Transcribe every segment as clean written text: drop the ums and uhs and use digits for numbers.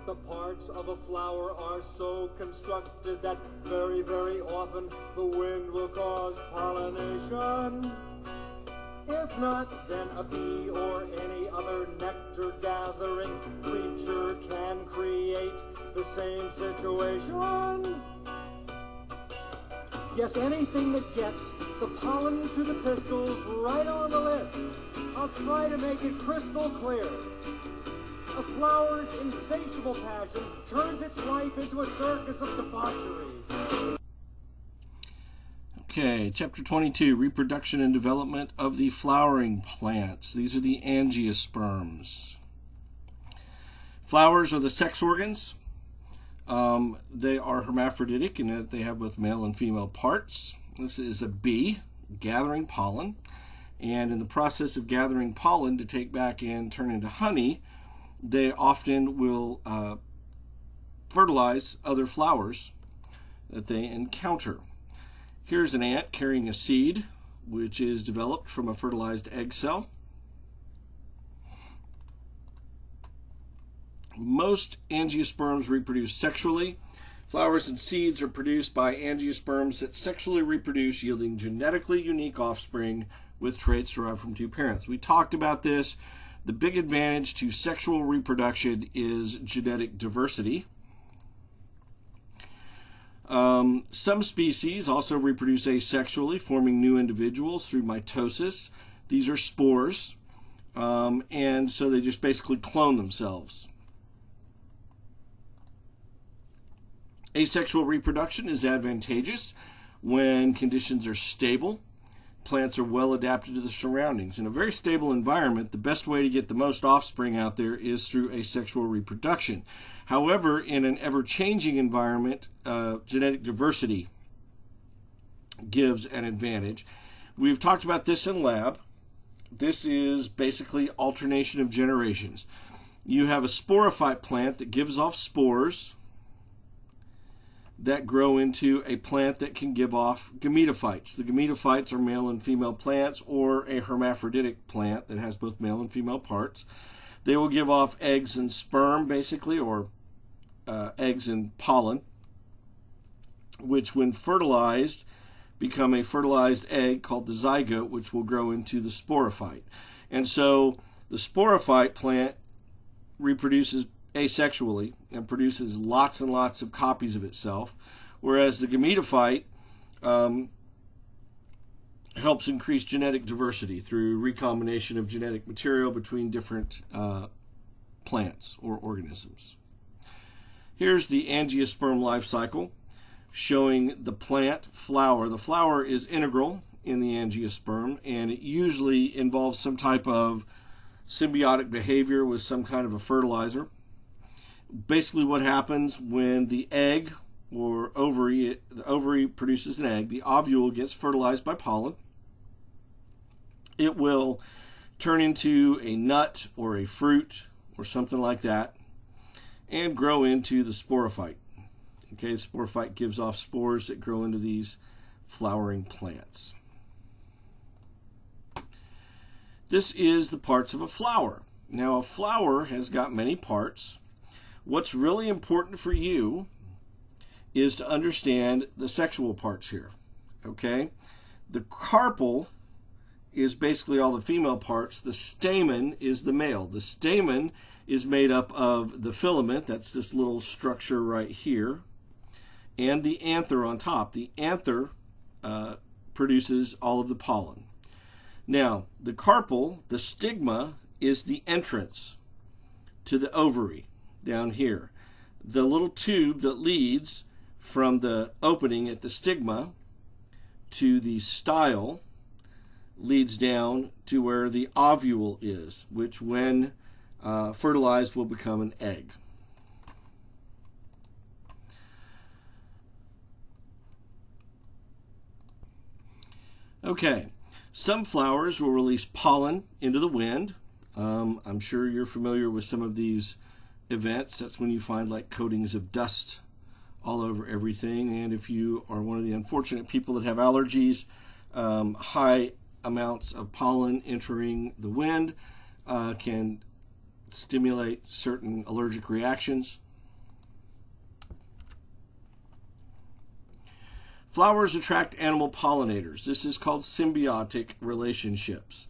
The parts of a flower are so constructed that very, very often the wind will cause pollination. If not, then a bee or any other nectar-gathering creature can create the same situation. Yes, anything that gets the pollen to the pistils right on the list. I'll try to make it crystal clear. A flower's insatiable passion turns its life into a circus of debauchery. Okay, Chapter 22, Reproduction and Development of the Flowering Plants. These are the angiosperms. Flowers are the sex organs. They are hermaphroditic in that they have both male and female parts. This is a bee gathering pollen. And in the process of gathering pollen to take back and turn into honey, they often will fertilize other flowers that they encounter. Here's an ant carrying a seed, which is developed from a fertilized egg cell. Most angiosperms reproduce sexually. Flowers and seeds are produced by angiosperms that sexually reproduce, yielding genetically unique offspring with traits derived from two parents. We talked about this. The big advantage to sexual reproduction is genetic diversity. Some species also reproduce asexually, forming new individuals through mitosis. These are spores, and so they just basically clone themselves. Asexual reproduction is advantageous when conditions are stable. Plants are well adapted to the surroundings. In a very stable environment, the best way to get the most offspring out there is through asexual reproduction. However, in an ever-changing environment, genetic diversity gives an advantage. We've talked about this in lab. This is basically alternation of generations. You have a sporophyte plant that gives off spores that grow into a plant that can give off gametophytes. The gametophytes are male and female plants, or a hermaphroditic plant that has both male and female parts. They will give off eggs and sperm, basically, or eggs and pollen, which when fertilized become a fertilized egg called the zygote, which will grow into the sporophyte. And so the sporophyte plant reproduces asexually and produces lots and lots of copies of itself, whereas the gametophyte helps increase genetic diversity through recombination of genetic material between different plants or organisms. Here's the angiosperm life cycle showing the plant flower. The flower is integral in the angiosperm, and it usually involves some type of symbiotic behavior with some kind of a fertilizer. Basically what happens when the egg or ovary, the ovary produces an egg, the ovule gets fertilized by pollen. It will turn into a nut or a fruit or something like that and grow into the sporophyte. Okay, the sporophyte gives off spores that grow into these flowering plants. This is the parts of a flower. Now, a flower has got many parts. What's really important for you is to understand the sexual parts here, okay? The carpel is basically all the female parts. The stamen is the male. The stamen is made up of the filament, that's this little structure right here, and the anther on top. The anther produces all of the pollen. Now, the carpel, the stigma, is the entrance to the ovary. Down here, the little tube that leads from the opening at the stigma to the style leads down to where the ovule is, which when fertilized will become an egg. Okay, some flowers will release pollen into the wind. I'm sure you're familiar with some of these events. That's when you find like coatings of dust all over everything. And if you are one of the unfortunate people that have allergies, high amounts of pollen entering the wind can stimulate certain allergic reactions. Flowers attract animal pollinators. This is called symbiotic relationships.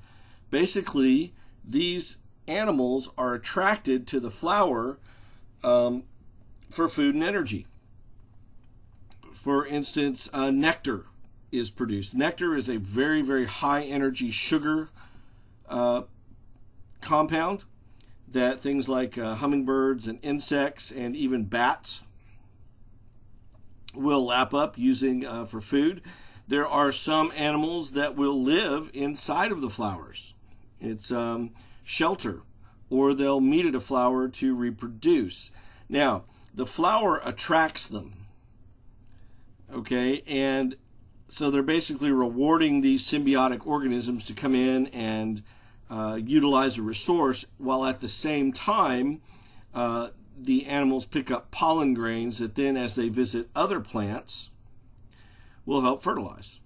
Basically, these animals are attracted to the flower for food and energy. For instance, nectar is produced. Nectar is a very, very high energy sugar compound that things like hummingbirds and insects and even bats will lap up using for food. There are some animals that will live inside of the flowers. It's shelter, or they'll meet at a flower to reproduce. Now, the flower attracts them, okay, and so they're basically rewarding these symbiotic organisms to come in and utilize a resource, while at the same time the animals pick up pollen grains that then, as they visit other plants, will help fertilize.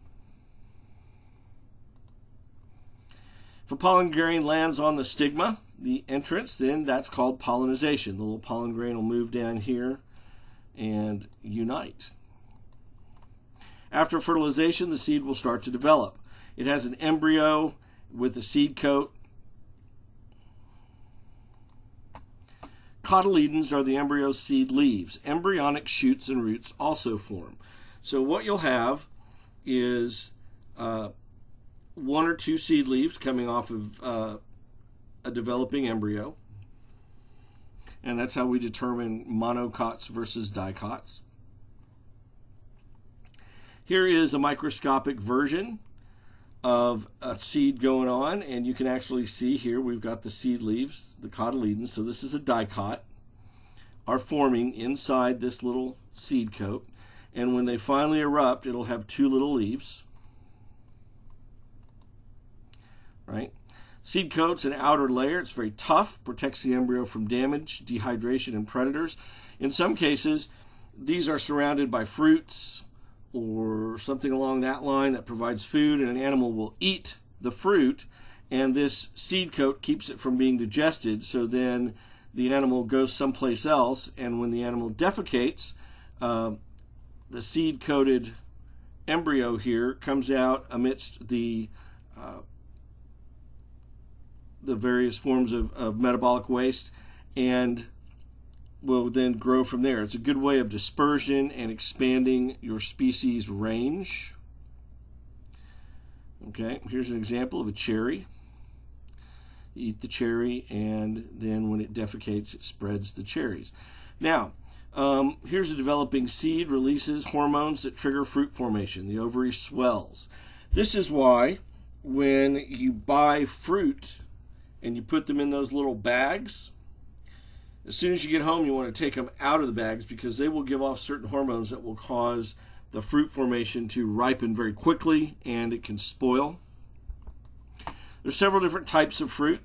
If a pollen grain lands on the stigma, the entrance, then that's called pollinization. The little pollen grain will move down here and unite. After fertilization, the seed will start to develop. It has an embryo with a seed coat. Cotyledons are the embryo seed leaves. Embryonic shoots and roots also form. So what you'll have is one or two seed leaves coming off of a developing embryo. And that's how we determine monocots versus dicots. Here is a microscopic version of a seed going on, and you can actually see here we've got the seed leaves, the cotyledons. So this is a dicot, are forming inside this little seed coat, and when they finally erupt, it'll have two little leaves, right? Seed coat's an outer layer. It's very tough, protects the embryo from damage, dehydration, and predators. In some cases, these are surrounded by fruits or something along that line that provides food, and an animal will eat the fruit, and this seed coat keeps it from being digested, so then the animal goes someplace else, and when the animal defecates, the seed-coated embryo here comes out amidst the various forms of metabolic waste, and will then grow from there. It's a good way of dispersion and expanding your species range. Okay, here's an example of a cherry. You eat the cherry, and then when it defecates, it spreads the cherries. Now, here's a developing seed, releases hormones that trigger fruit formation. The ovary swells. This is why when you buy fruit and you put them in those little bags, as soon as you get home, you want to take them out of the bags, because they will give off certain hormones that will cause the fruit formation to ripen very quickly, and it can spoil. There's several different types of fruit.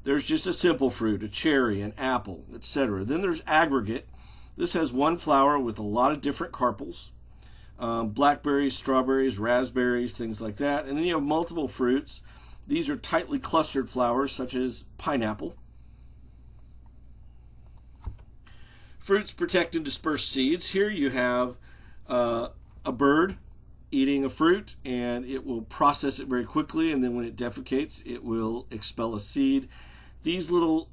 There's just a simple fruit, a cherry, an apple, etc. Then there's aggregate. This has one flower with a lot of different carpels. Blackberries, strawberries, raspberries, things like that. And then you have multiple fruits. These are tightly clustered flowers, such as pineapple. Fruits protect and disperse seeds. Here you have a bird eating a fruit, and it will process it very quickly, and then when it defecates, it will expel a seed. These little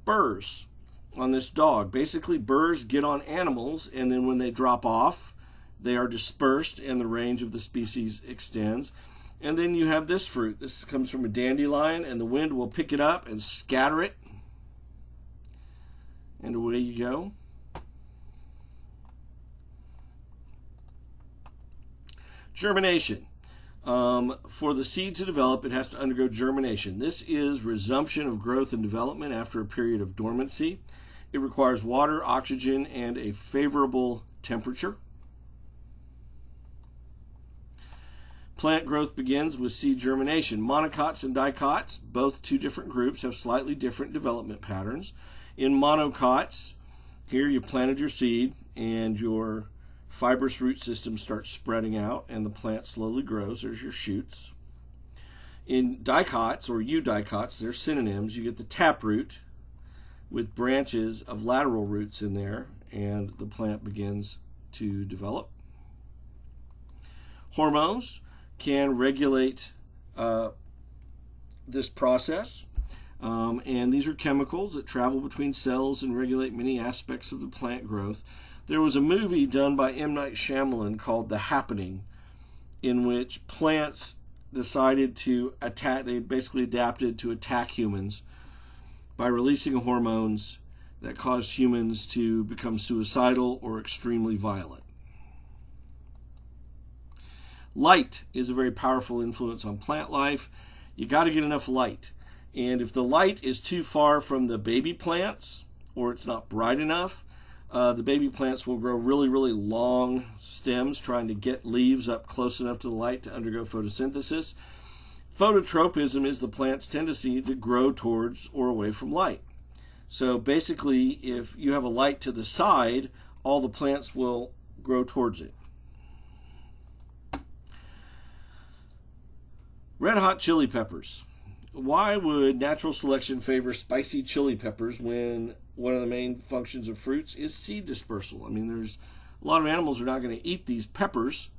burrs on this dog, basically burrs get on animals, and then when they drop off, they are dispersed and the range of the species extends. And then you have this fruit. This comes from a dandelion, and the wind will pick it up and scatter it, and away you go. Germination. For the seed to develop, it has to undergo germination. This is resumption of growth and development after a period of dormancy. It requires water, oxygen, and a favorable temperature. Plant growth begins with seed germination. Monocots and dicots, both two different groups, have slightly different development patterns. In monocots, here you planted your seed, and your fibrous root system starts spreading out, and the plant slowly grows. There's your shoots. In dicots, or eudicots, they're synonyms. You get the taproot with branches of lateral roots in there, and the plant begins to develop. Hormones can regulate this process. And these are chemicals that travel between cells and regulate many aspects of the plant growth. There was a movie done by M. Night Shyamalan called The Happening, in which plants decided to attack, they basically adapted to attack humans by releasing hormones that caused humans to become suicidal or extremely violent. Light is a very powerful influence on plant life. You got to get enough light. And if the light is too far from the baby plants, or it's not bright enough, the baby plants will grow really, really long stems trying to get leaves up close enough to the light to undergo photosynthesis. Phototropism is the plant's tendency to grow towards or away from light. So basically, if you have a light to the side, all the plants will grow towards it. Red hot chili peppers. Why would natural selection favor spicy chili peppers when one of the main functions of fruits is seed dispersal? I mean, there's a lot of animals are not going to eat these peppers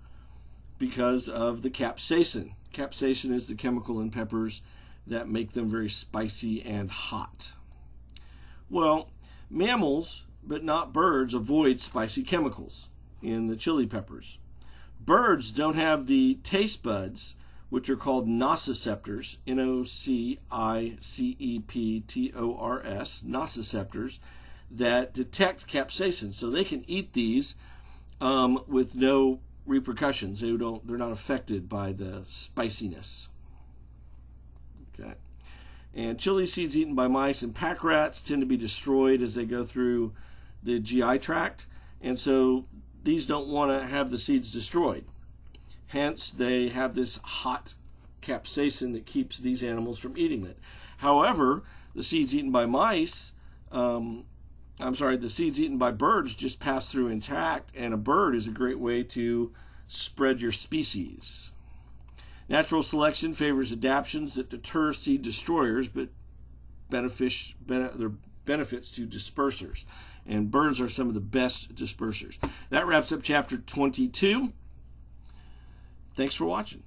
because of the capsaicin. Capsaicin is the chemical in peppers that make them very spicy and hot. Well, mammals, but not birds, avoid spicy chemicals in the chili peppers. Birds don't have the taste buds, which are called nociceptors, Nociceptors, nociceptors, that detect capsaicin. So they can eat these with no repercussions. They're not affected by the spiciness. Okay. And chili seeds eaten by mice and pack rats tend to be destroyed as they go through the GI tract. And so these don't want to have the seeds destroyed. Hence, they have this hot capsaicin that keeps these animals from eating it. However, the seeds eaten by the seeds eaten by birds just pass through intact, and a bird is a great way to spread your species. Natural selection favors adaptations that deter seed destroyers, but there are benefits to dispersers. And birds are some of the best dispersers. That wraps up chapter 22. Thanks for watching.